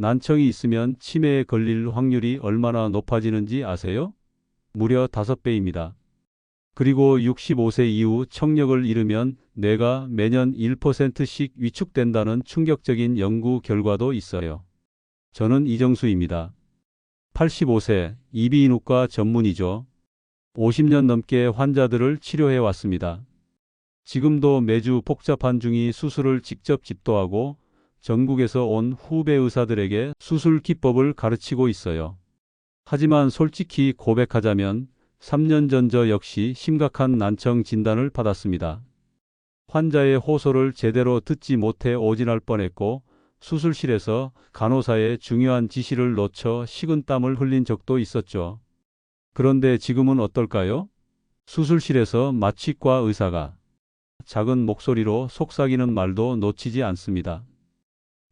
난청이 있으면 치매에 걸릴 확률이 얼마나 높아지는지 아세요? 무려 5배입니다. 그리고 65세 이후 청력을 잃으면 뇌가 매년 1%씩 위축된다는 충격적인 연구 결과도 있어요. 저는 이정수입니다. 85세, 이비인후과 전문의죠. 50년 넘게 환자들을 치료해 왔습니다. 지금도 매주 복잡한 중이 수술을 직접 집도하고 전국에서 온 후배 의사들에게 수술 기법을 가르치고 있어요. 하지만 솔직히 고백하자면 3년 전 저 역시 심각한 난청 진단을 받았습니다. 환자의 호소를 제대로 듣지 못해 오진할 뻔했고 수술실에서 간호사의 중요한 지시를 놓쳐 식은땀을 흘린 적도 있었죠. 그런데 지금은 어떨까요? 수술실에서 마취과 의사가 작은 목소리로 속삭이는 말도 놓치지 않습니다.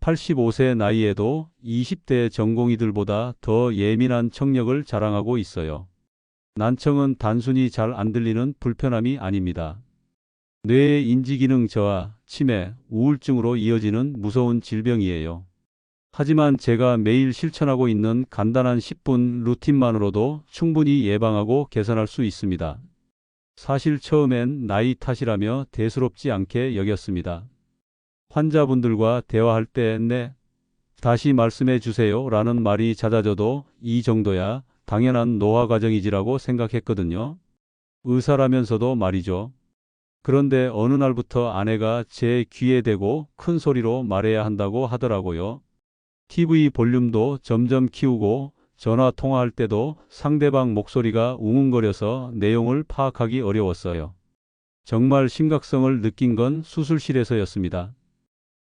85세 나이에도 20대 전공의들보다 더 예민한 청력을 자랑하고 있어요. 난청은 단순히 잘 안 들리는 불편함이 아닙니다. 뇌의 인지기능 저하, 치매, 우울증으로 이어지는 무서운 질병이에요. 하지만 제가 매일 실천하고 있는 간단한 10분 루틴만으로도 충분히 예방하고 개선할 수 있습니다. 사실 처음엔 나이 탓이라며 대수롭지 않게 여겼습니다. 환자분들과 대화할 때 네, 다시 말씀해 주세요 라는 말이 잦아져도 이 정도야 당연한 노화 과정이지라고 생각했거든요. 의사라면서도 말이죠. 그런데 어느 날부터 아내가 제 귀에 대고 큰 소리로 말해야 한다고 하더라고요. TV 볼륨도 점점 키우고 전화 통화할 때도 상대방 목소리가 웅웅거려서 내용을 파악하기 어려웠어요. 정말 심각성을 느낀 건 수술실에서였습니다.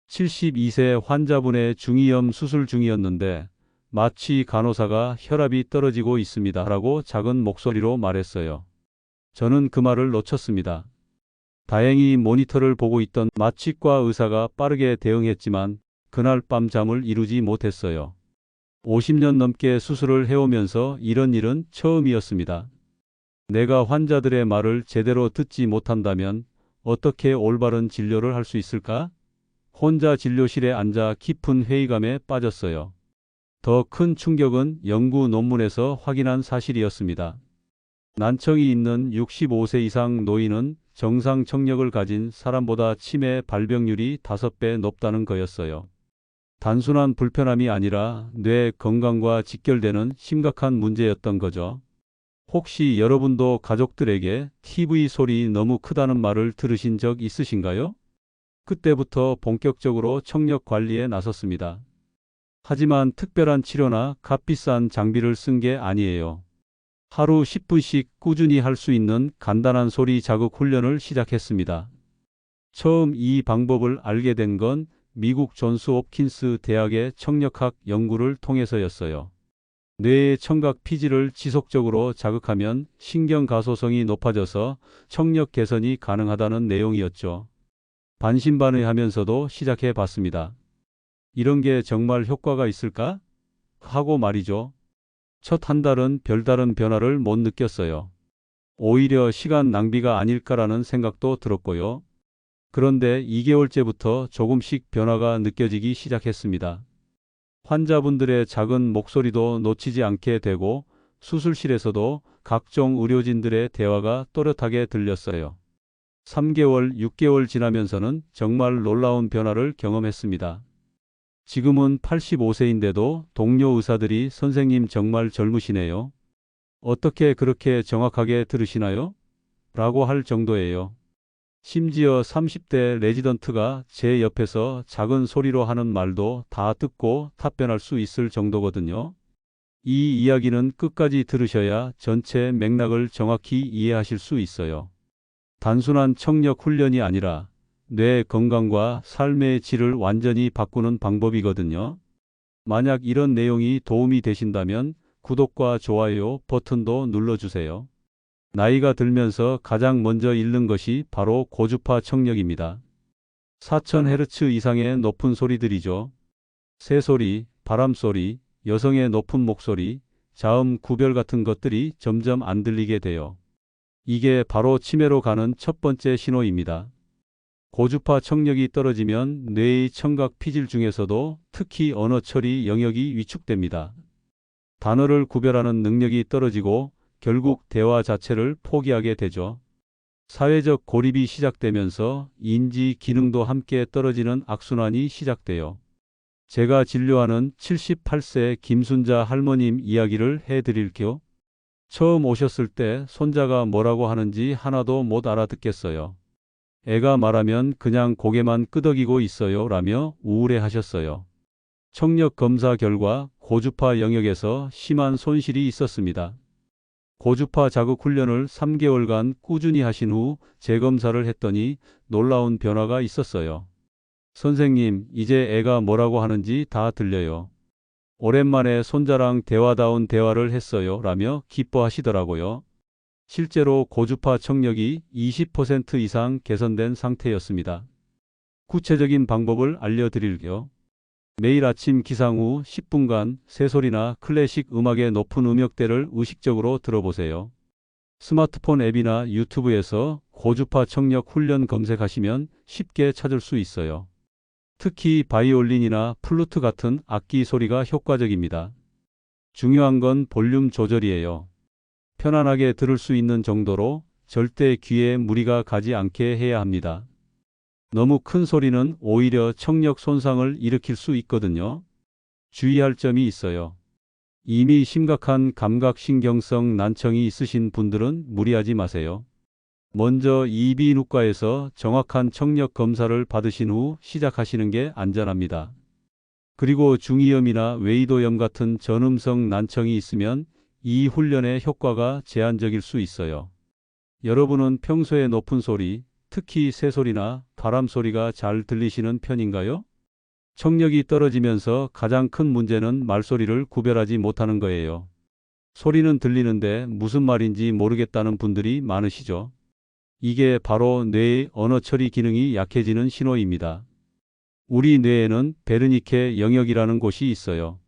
72세 환자분의 중이염 수술 중이었는데 마취 간호사가 혈압이 떨어지고 있습니다 라고 작은 목소리로 말했어요. 저는 그 말을 놓쳤습니다. 다행히 모니터를 보고 있던 마취과 의사가 빠르게 대응했지만 그날 밤 잠을 이루지 못했어요. 50년 넘게 수술을 해오면서 이런 일은 처음이었습니다. 내가 환자들의 말을 제대로 듣지 못한다면 어떻게 올바른 진료를 할 수 있을까? 혼자 진료실에 앉아 깊은 회의감에 빠졌어요. 더 큰 충격은 연구 논문에서 확인한 사실이었습니다. 난청이 있는 65세 이상 노인은 정상 청력을 가진 사람보다 치매 발병률이 5배 높다는 거였어요. 단순한 불편함이 아니라 뇌 건강과 직결되는 심각한 문제였던 거죠. 혹시 여러분도 가족들에게 TV 소리 너무 크다는 말을 들으신 적 있으신가요? 그때부터 본격적으로 청력 관리에 나섰습니다. 하지만 특별한 치료나 값비싼 장비를 쓴 게 아니에요. 하루 10분씩 꾸준히 할 수 있는 간단한 소리 자극 훈련을 시작했습니다. 처음 이 방법을 알게 된 건 미국 존스 홉킨스 대학의 청력학 연구를 통해서였어요. 뇌의 청각 피지를 지속적으로 자극하면 신경 가소성이 높아져서 청력 개선이 가능하다는 내용이었죠. 반신반의하면서도 시작해 봤습니다. 이런 게 정말 효과가 있을까? 하고 말이죠. 첫 한 달은 별다른 변화를 못 느꼈어요. 오히려 시간 낭비가 아닐까라는 생각도 들었고요. 그런데 2개월째부터 조금씩 변화가 느껴지기 시작했습니다. 환자분들의 작은 목소리도 놓치지 않게 되고 수술실에서도 각종 의료진들의 대화가 또렷하게 들렸어요. 3개월, 6개월 지나면서는 정말 놀라운 변화를 경험했습니다. 지금은 85세인데도 동료 의사들이 선생님 정말 젊으시네요. 어떻게 그렇게 정확하게 들으시나요? 라고 할 정도예요. 심지어 30대 레지던트가 제 옆에서 작은 소리로 하는 말도 다 듣고 답변할 수 있을 정도거든요. 이 이야기는 끝까지 들으셔야 전체 맥락을 정확히 이해하실 수 있어요. 단순한 청력 훈련이 아니라 뇌 건강과 삶의 질을 완전히 바꾸는 방법이거든요. 만약 이런 내용이 도움이 되신다면 구독과 좋아요 버튼도 눌러주세요. 나이가 들면서 가장 먼저 잃는 것이 바로 고주파 청력입니다. 4000Hz 이상의 높은 소리들이죠. 새소리, 바람소리, 여성의 높은 목소리, 자음 구별 같은 것들이 점점 안 들리게 돼요. 이게 바로 치매로 가는 첫 번째 신호입니다. 고주파 청력이 떨어지면 뇌의 청각 피질 중에서도 특히 언어 처리 영역이 위축됩니다. 단어를 구별하는 능력이 떨어지고 결국 대화 자체를 포기하게 되죠. 사회적 고립이 시작되면서 인지 기능도 함께 떨어지는 악순환이 시작돼요. 제가 진료하는 78세 김순자 할머님 이야기를 해드릴게요. 처음 오셨을 때 손자가 뭐라고 하는지 하나도 못 알아듣겠어요. 애가 말하면 그냥 고개만 끄덕이고 있어요 라며 우울해 하셨어요. 청력 검사 결과 고주파 영역에서 심한 손실이 있었습니다. 고주파 자극 훈련을 3개월간 꾸준히 하신 후 재검사를 했더니 놀라운 변화가 있었어요. 선생님, 이제 애가 뭐라고 하는지 다 들려요. 오랜만에 손자랑 대화다운 대화를 했어요 라며 기뻐하시더라고요. 실제로 고주파 청력이 20% 이상 개선된 상태였습니다. 구체적인 방법을 알려드릴게요. 매일 아침 기상 후 10분간 새소리나 클래식 음악의 높은 음역대를 의식적으로 들어보세요. 스마트폰 앱이나 유튜브에서 고주파 청력 훈련 검색하시면 쉽게 찾을 수 있어요. 특히 바이올린이나 플루트 같은 악기 소리가 효과적입니다. 중요한 건 볼륨 조절이에요. 편안하게 들을 수 있는 정도로 절대 귀에 무리가 가지 않게 해야 합니다. 너무 큰 소리는 오히려 청력 손상을 일으킬 수 있거든요. 주의할 점이 있어요. 이미 심각한 감각신경성 난청이 있으신 분들은 무리하지 마세요. 먼저 이비인후과에서 정확한 청력 검사를 받으신 후 시작하시는 게 안전합니다. 그리고 중이염이나 외이도염 같은 전음성 난청이 있으면 이 훈련의 효과가 제한적일 수 있어요. 여러분은 평소에 높은 소리, 특히 새소리나 바람 소리가 잘 들리시는 편인가요? 청력이 떨어지면서 가장 큰 문제는 말소리를 구별하지 못하는 거예요. 소리는 들리는데 무슨 말인지 모르겠다는 분들이 많으시죠? 이게 바로 뇌의 언어 처리 기능이 약해지는 신호입니다. 우리 뇌에는 베르니케 영역이라는 곳이 있어요.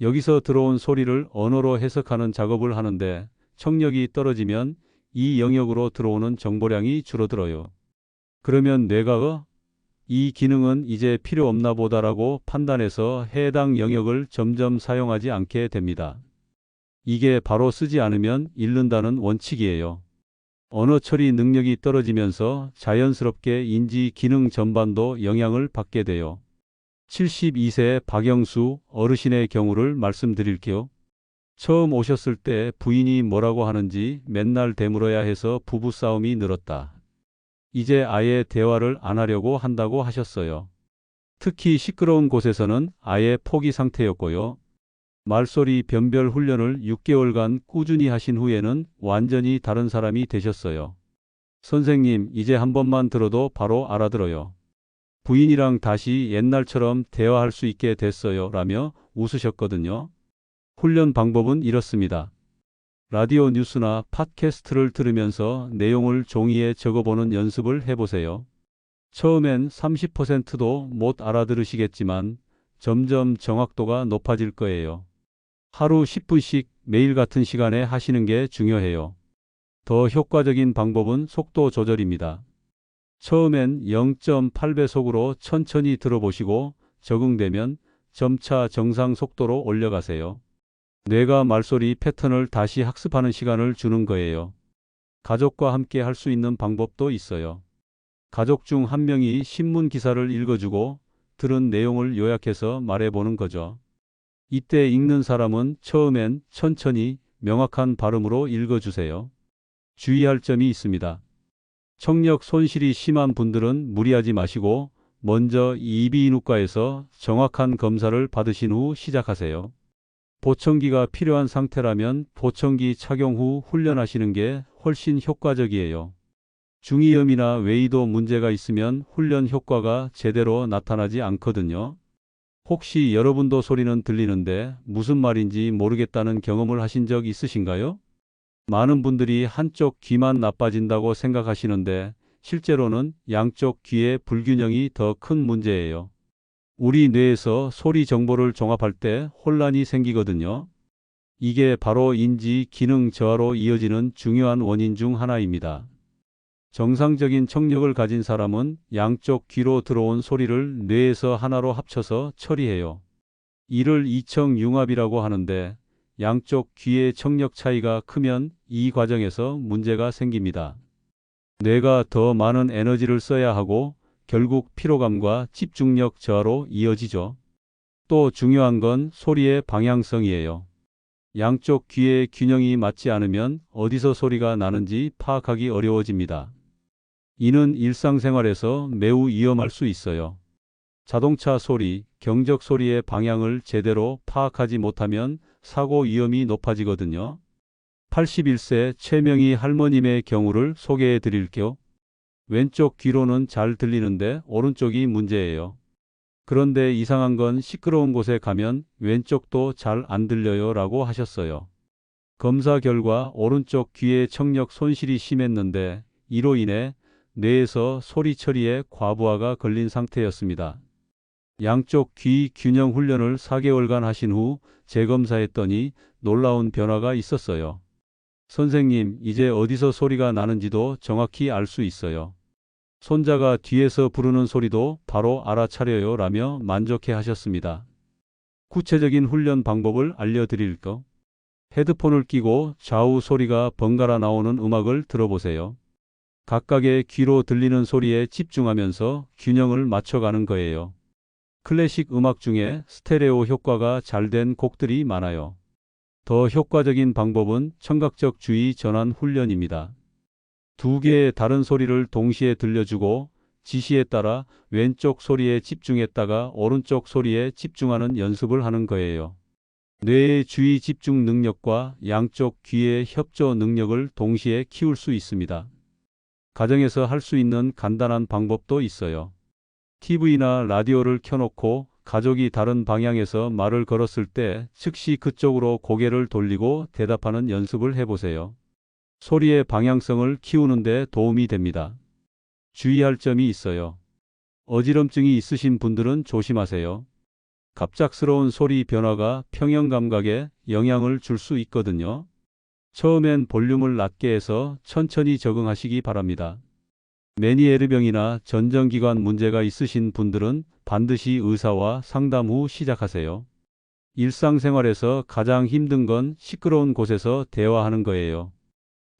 여기서 들어온 소리를 언어로 해석하는 작업을 하는데 청력이 떨어지면 이 영역으로 들어오는 정보량이 줄어들어요. 그러면 뇌가 이 기능은 이제 필요 없나 보다라고 판단해서 해당 영역을 점점 사용하지 않게 됩니다. 이게 바로 쓰지 않으면 잃는다는 원칙이에요. 언어 처리 능력이 떨어지면서 자연스럽게 인지 기능 전반도 영향을 받게 돼요. 72세 박영수 어르신의 경우를 말씀드릴게요. 처음 오셨을 때 부인이 뭐라고 하는지 맨날 되물어야 해서 부부싸움이 늘었다. 이제 아예 대화를 안 하려고 한다고 하셨어요. 특히 시끄러운 곳에서는 아예 포기 상태였고요. 말소리 변별 훈련을 6개월간 꾸준히 하신 후에는 완전히 다른 사람이 되셨어요. 선생님, 이제 한 번만 들어도 바로 알아들어요. 부인이랑 다시 옛날처럼 대화할 수 있게 됐어요 라며 웃으셨거든요. 훈련 방법은 이렇습니다. 라디오 뉴스나 팟캐스트를 들으면서 내용을 종이에 적어보는 연습을 해보세요. 처음엔 30%도 못 알아들으시겠지만 점점 정확도가 높아질 거예요. 하루 10분씩 매일 같은 시간에 하시는 게 중요해요. 더 효과적인 방법은 속도 조절입니다. 처음엔 0.8배속으로 천천히 들어보시고 적응되면 점차 정상 속도로 올려가세요. 뇌가 말소리 패턴을 다시 학습하는 시간을 주는 거예요. 가족과 함께 할 수 있는 방법도 있어요. 가족 중 한 명이 신문 기사를 읽어주고 들은 내용을 요약해서 말해보는 거죠. 이때 읽는 사람은 처음엔 천천히 명확한 발음으로 읽어주세요. 주의할 점이 있습니다. 청력 손실이 심한 분들은 무리하지 마시고 먼저 이비인후과에서 정확한 검사를 받으신 후 시작하세요. 보청기가 필요한 상태라면 보청기 착용 후 훈련하시는 게 훨씬 효과적이에요. 중이염이나 외이도 문제가 있으면 훈련 효과가 제대로 나타나지 않거든요. 혹시 여러분도 소리는 들리는데 무슨 말인지 모르겠다는 경험을 하신 적 있으신가요? 많은 분들이 한쪽 귀만 나빠진다고 생각하시는데 실제로는 양쪽 귀의 불균형이 더 큰 문제예요. 우리 뇌에서 소리 정보를 종합할 때 혼란이 생기거든요. 이게 바로 인지 기능 저하로 이어지는 중요한 원인 중 하나입니다. 정상적인 청력을 가진 사람은 양쪽 귀로 들어온 소리를 뇌에서 하나로 합쳐서 처리해요. 이를 이청융합이라고 하는데 양쪽 귀의 청력 차이가 크면 이 과정에서 문제가 생깁니다. 뇌가 더 많은 에너지를 써야 하고 결국 피로감과 집중력 저하로 이어지죠. 또 중요한 건 소리의 방향성이에요. 양쪽 귀의 균형이 맞지 않으면 어디서 소리가 나는지 파악하기 어려워집니다. 이는 일상생활에서 매우 위험할 수 있어요. 자동차 소리, 경적 소리의 방향을 제대로 파악하지 못하면 사고 위험이 높아지거든요. 81세 최명희 할머님의 경우를 소개해 드릴게요. 왼쪽 귀로는 잘 들리는데 오른쪽이 문제예요. 그런데 이상한 건 시끄러운 곳에 가면 왼쪽도 잘 안 들려요 라고 하셨어요. 검사 결과 오른쪽 귀의 청력 손실이 심했는데 이로 인해 뇌에서 소리 처리에 과부하가 걸린 상태였습니다. 양쪽 귀 균형 훈련을 4개월간 하신 후 재검사했더니 놀라운 변화가 있었어요. 선생님, 이제 어디서 소리가 나는지도 정확히 알 수 있어요. 손자가 뒤에서 부르는 소리도 바로 알아차려요 라며 만족해 하셨습니다. 구체적인 훈련 방법을 알려드릴까? 헤드폰을 끼고 좌우 소리가 번갈아 나오는 음악을 들어보세요. 각각의 귀로 들리는 소리에 집중하면서 균형을 맞춰가는 거예요. 클래식 음악 중에 스테레오 효과가 잘 된 곡들이 많아요. 더 효과적인 방법은 청각적 주의 전환 훈련입니다. 두 개의 다른 소리를 동시에 들려주고 지시에 따라 왼쪽 소리에 집중했다가 오른쪽 소리에 집중하는 연습을 하는 거예요. 뇌의 주의 집중 능력과 양쪽 귀의 협조 능력을 동시에 키울 수 있습니다. 가정에서 할 수 있는 간단한 방법도 있어요. TV나 라디오를 켜놓고 가족이 다른 방향에서 말을 걸었을 때 즉시 그쪽으로 고개를 돌리고 대답하는 연습을 해보세요. 소리의 방향성을 키우는 데 도움이 됩니다. 주의할 점이 있어요. 어지럼증이 있으신 분들은 조심하세요. 갑작스러운 소리 변화가 평형 감각에 영향을 줄 수 있거든요. 처음엔 볼륨을 낮게 해서 천천히 적응하시기 바랍니다. 메니에르병이나 전정기관 문제가 있으신 분들은 반드시 의사와 상담 후 시작하세요. 일상생활에서 가장 힘든 건 시끄러운 곳에서 대화하는 거예요.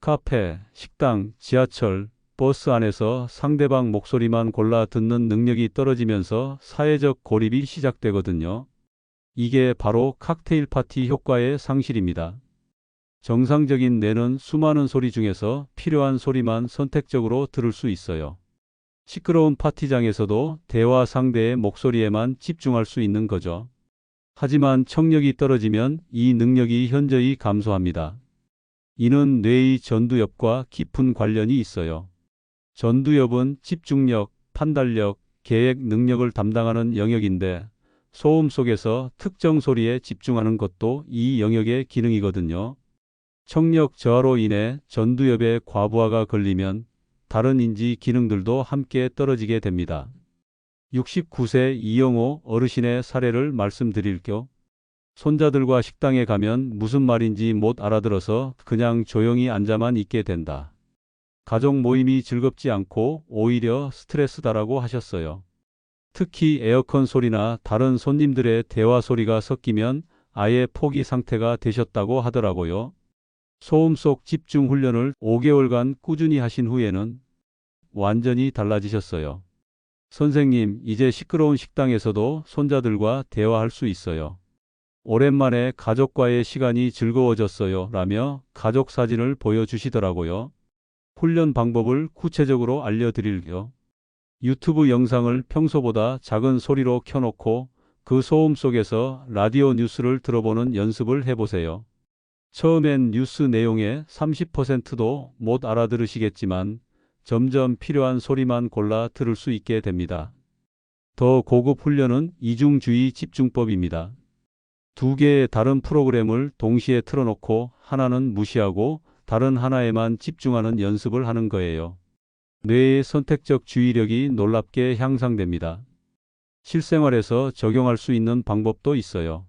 카페, 식당, 지하철, 버스 안에서 상대방 목소리만 골라 듣는 능력이 떨어지면서 사회적 고립이 시작되거든요. 이게 바로 칵테일 파티 효과의 상실입니다. 정상적인 뇌는 수많은 소리 중에서 필요한 소리만 선택적으로 들을 수 있어요. 시끄러운 파티장에서도 대화 상대의 목소리에만 집중할 수 있는 거죠. 하지만 청력이 떨어지면 이 능력이 현저히 감소합니다. 이는 뇌의 전두엽과 깊은 관련이 있어요. 전두엽은 집중력, 판단력, 계획 능력을 담당하는 영역인데 소음 속에서 특정 소리에 집중하는 것도 이 영역의 기능이거든요. 청력 저하로 인해 전두엽에 과부하가 걸리면 다른 인지 기능들도 함께 떨어지게 됩니다. 69세 이영호 어르신의 사례를 말씀드릴게요. 손자들과 식당에 가면 무슨 말인지 못 알아들어서 그냥 조용히 앉아만 있게 된다. 가족 모임이 즐겁지 않고 오히려 스트레스다라고 하셨어요. 특히 에어컨 소리나 다른 손님들의 대화 소리가 섞이면 아예 포기 상태가 되셨다고 하더라고요. 소음 속 집중 훈련을 5개월간 꾸준히 하신 후에는 완전히 달라지셨어요. 선생님, 이제 시끄러운 식당에서도 손자들과 대화할 수 있어요. 오랜만에 가족과의 시간이 즐거워졌어요. 라며 가족 사진을 보여주시더라고요. 훈련 방법을 구체적으로 알려드릴게요. 유튜브 영상을 평소보다 작은 소리로 켜놓고 그 소음 속에서 라디오 뉴스를 들어보는 연습을 해보세요. 처음엔 뉴스 내용의 30%도 못 알아들으시겠지만 점점 필요한 소리만 골라 들을 수 있게 됩니다. 더 고급 훈련은 이중주의 집중법입니다. 두 개의 다른 프로그램을 동시에 틀어놓고 하나는 무시하고 다른 하나에만 집중하는 연습을 하는 거예요. 뇌의 선택적 주의력이 놀랍게 향상됩니다. 실생활에서 적용할 수 있는 방법도 있어요.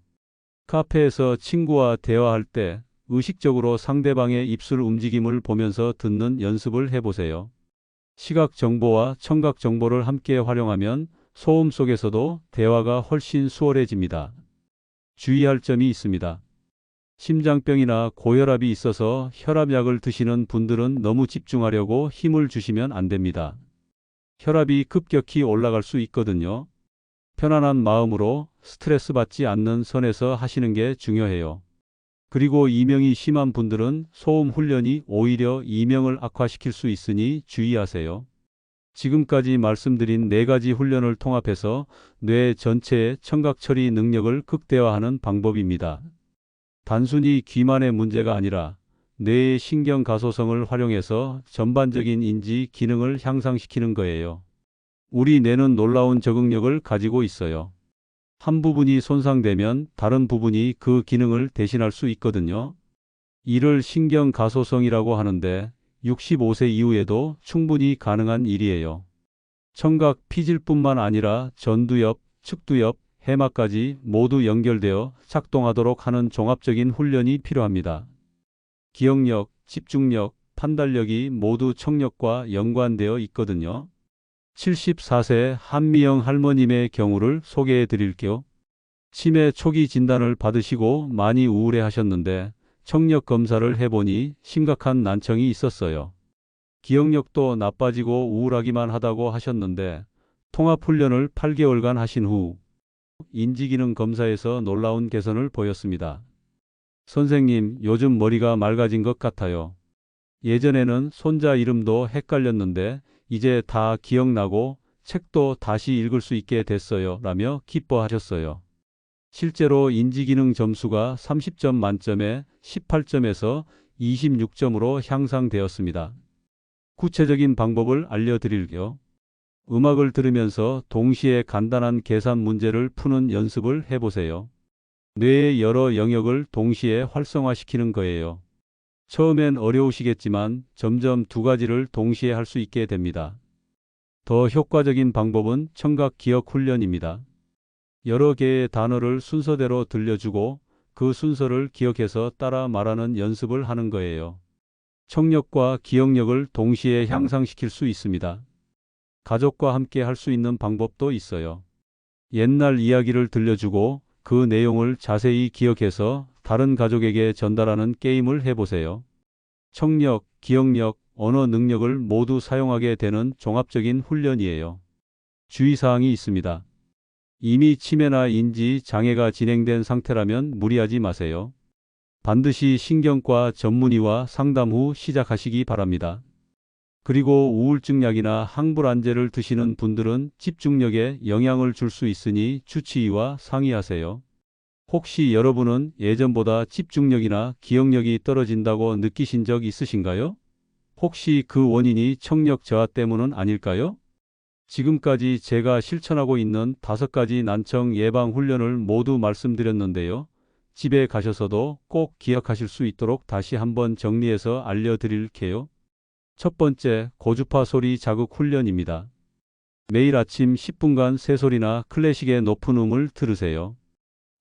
카페에서 친구와 대화할 때 의식적으로 상대방의 입술 움직임을 보면서 듣는 연습을 해보세요. 시각 정보와 청각 정보를 함께 활용하면 소음 속에서도 대화가 훨씬 수월해집니다. 주의할 점이 있습니다. 심장병이나 고혈압이 있어서 혈압약을 드시는 분들은 너무 집중하려고 힘을 주시면 안 됩니다. 혈압이 급격히 올라갈 수 있거든요. 편안한 마음으로 스트레스 받지 않는 선에서 하시는 게 중요해요. 그리고 이명이 심한 분들은 소음 훈련이 오히려 이명을 악화시킬 수 있으니 주의하세요. 지금까지 말씀드린 4가지 훈련을 통합해서 뇌 전체의 청각 처리 능력을 극대화하는 방법입니다. 단순히 귀만의 문제가 아니라 뇌의 신경 가소성을 활용해서 전반적인 인지 기능을 향상시키는 거예요. 우리 뇌는 놀라운 적응력을 가지고 있어요. 한 부분이 손상되면 다른 부분이 그 기능을 대신할 수 있거든요. 이를 신경 가소성이라고 하는데 65세 이후에도 충분히 가능한 일이에요. 청각 피질뿐만 아니라 전두엽, 측두엽, 해마까지 모두 연결되어 작동하도록 하는 종합적인 훈련이 필요합니다. 기억력, 집중력, 판단력이 모두 청력과 연관되어 있거든요. 74세 한미영 할머님의 경우를 소개해 드릴게요. 치매 초기 진단을 받으시고 많이 우울해 하셨는데 청력 검사를 해보니 심각한 난청이 있었어요. 기억력도 나빠지고 우울하기만 하다고 하셨는데 통합훈련을 8개월간 하신 후 인지기능 검사에서 놀라운 개선을 보였습니다. 선생님, 요즘 머리가 맑아진 것 같아요. 예전에는 손자 이름도 헷갈렸는데 이제 다 기억나고 책도 다시 읽을 수 있게 됐어요. 라며 기뻐하셨어요. 실제로 인지기능 점수가 30점 만점에 18점에서 26점으로 향상되었습니다. 구체적인 방법을 알려드릴게요. 음악을 들으면서 동시에 간단한 계산 문제를 푸는 연습을 해보세요. 뇌의 여러 영역을 동시에 활성화시키는 거예요. 처음엔 어려우시겠지만 점점 2가지를 동시에 할 수 있게 됩니다. 더 효과적인 방법은 청각 기억 훈련입니다. 여러 개의 단어를 순서대로 들려주고 그 순서를 기억해서 따라 말하는 연습을 하는 거예요. 청력과 기억력을 동시에 향상시킬 수 있습니다. 가족과 함께 할 수 있는 방법도 있어요. 옛날 이야기를 들려주고 그 내용을 자세히 기억해서 다른 가족에게 전달하는 게임을 해보세요. 청력, 기억력, 언어 능력을 모두 사용하게 되는 종합적인 훈련이에요. 주의사항이 있습니다. 이미 치매나 인지 장애가 진행된 상태라면 무리하지 마세요. 반드시 신경과 전문의와 상담 후 시작하시기 바랍니다. 그리고 우울증 약이나 항불안제를 드시는 분들은 집중력에 영향을 줄 수 있으니 주치의와 상의하세요. 혹시 여러분은 예전보다 집중력이나 기억력이 떨어진다고 느끼신 적 있으신가요? 혹시 그 원인이 청력 저하 때문은 아닐까요? 지금까지 제가 실천하고 있는 5가지 난청 예방 훈련을 모두 말씀드렸는데요. 집에 가셔서도 꼭 기억하실 수 있도록 다시 한번 정리해서 알려드릴게요. 첫 번째, 고주파 소리 자극 훈련입니다. 매일 아침 10분간 새소리나 클래식의 높은 음을 들으세요.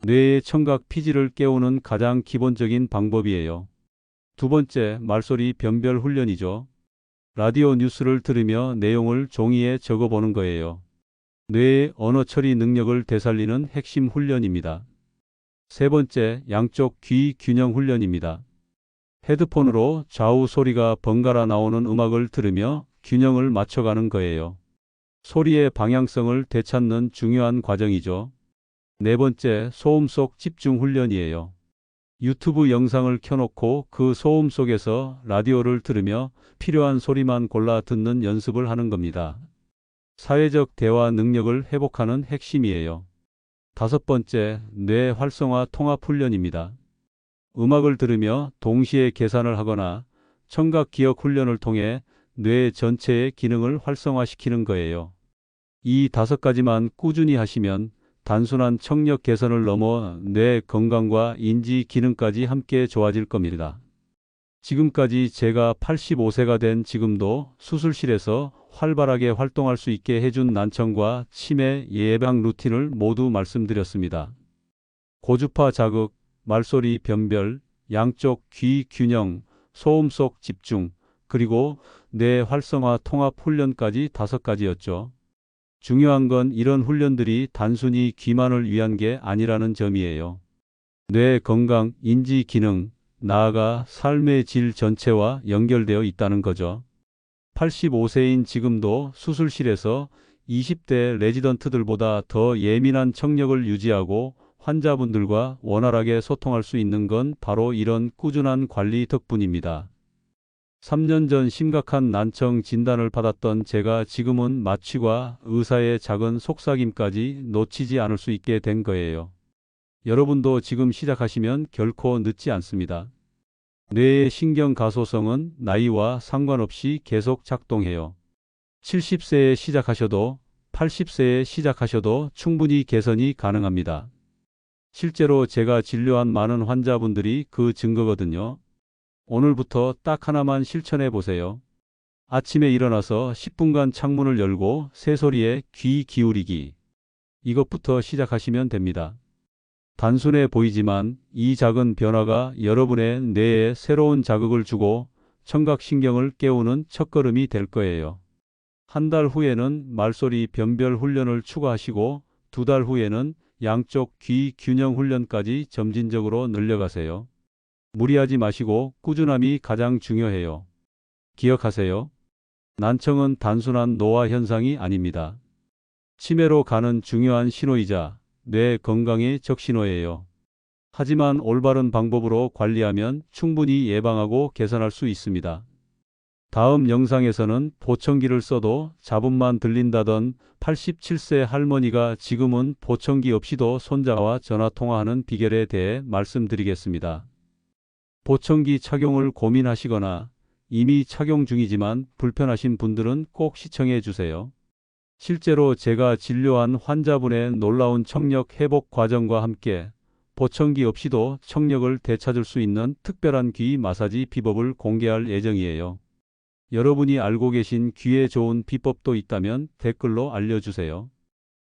뇌의 청각 피질을 깨우는 가장 기본적인 방법이에요. 두 번째, 말소리 변별 훈련이죠. 라디오 뉴스를 들으며 내용을 종이에 적어보는 거예요. 뇌의 언어 처리 능력을 되살리는 핵심 훈련입니다. 세 번째, 양쪽 귀 균형 훈련입니다. 헤드폰으로 좌우 소리가 번갈아 나오는 음악을 들으며 균형을 맞춰가는 거예요. 소리의 방향성을 되찾는 중요한 과정이죠. 네 번째, 소음 속 집중 훈련이에요. 유튜브 영상을 켜놓고 그 소음 속에서 라디오를 들으며 필요한 소리만 골라 듣는 연습을 하는 겁니다. 사회적 대화 능력을 회복하는 핵심이에요. 다섯 번째, 뇌 활성화 통합 훈련입니다. 음악을 들으며 동시에 계산을 하거나 청각 기억 훈련을 통해 뇌 전체의 기능을 활성화시키는 거예요. 이 5가지만 꾸준히 하시면 단순한 청력 개선을 넘어 뇌 건강과 인지 기능까지 함께 좋아질 겁니다. 지금까지 제가 85세가 된 지금도 수술실에서 활발하게 활동할 수 있게 해준 난청과 치매 예방 루틴을 모두 말씀드렸습니다. 고주파 자극, 말소리 변별, 양쪽 귀 균형, 소음 속 집중, 그리고 뇌 활성화 통합 훈련까지 5가지였죠. 중요한 건 이런 훈련들이 단순히 귀만을 위한 게 아니라는 점이에요. 뇌 건강, 인지 기능, 나아가 삶의 질 전체와 연결되어 있다는 거죠. 85세인 지금도 수술실에서 20대 레지던트들보다 더 예민한 청력을 유지하고 환자분들과 원활하게 소통할 수 있는 건 바로 이런 꾸준한 관리 덕분입니다. 3년 전 심각한 난청 진단을 받았던 제가 지금은 마취와 의사의 작은 속삭임까지 놓치지 않을 수 있게 된 거예요. 여러분도 지금 시작하시면 결코 늦지 않습니다. 뇌의 신경 가소성은 나이와 상관없이 계속 작동해요. 70세에 시작하셔도 80세에 시작하셔도 충분히 개선이 가능합니다. 실제로 제가 진료한 많은 환자분들이 그 증거거든요. 오늘부터 딱 하나만 실천해 보세요. 아침에 일어나서 10분간 창문을 열고 새소리에 귀 기울이기. 이것부터 시작하시면 됩니다. 단순해 보이지만 이 작은 변화가 여러분의 뇌에 새로운 자극을 주고 청각신경을 깨우는 첫걸음이 될 거예요. 한 달 후에는 말소리 변별 훈련을 추가하시고 2달 후에는 양쪽 귀 균형 훈련까지 점진적으로 늘려가세요. 무리하지 마시고 꾸준함이 가장 중요해요. 기억하세요. 난청은 단순한 노화 현상이 아닙니다. 치매로 가는 중요한 신호이자 뇌 건강의 적신호예요. 하지만 올바른 방법으로 관리하면 충분히 예방하고 개선할 수 있습니다. 다음 영상에서는 보청기를 써도 잡음만 들린다던 87세 할머니가 지금은 보청기 없이도 손자와 전화통화하는 비결에 대해 말씀드리겠습니다. 보청기 착용을 고민하시거나 이미 착용 중이지만 불편하신 분들은 꼭 시청해 주세요. 실제로 제가 진료한 환자분의 놀라운 청력 회복 과정과 함께 보청기 없이도 청력을 되찾을 수 있는 특별한 귀 마사지 비법을 공개할 예정이에요. 여러분이 알고 계신 귀에 좋은 비법도 있다면 댓글로 알려주세요.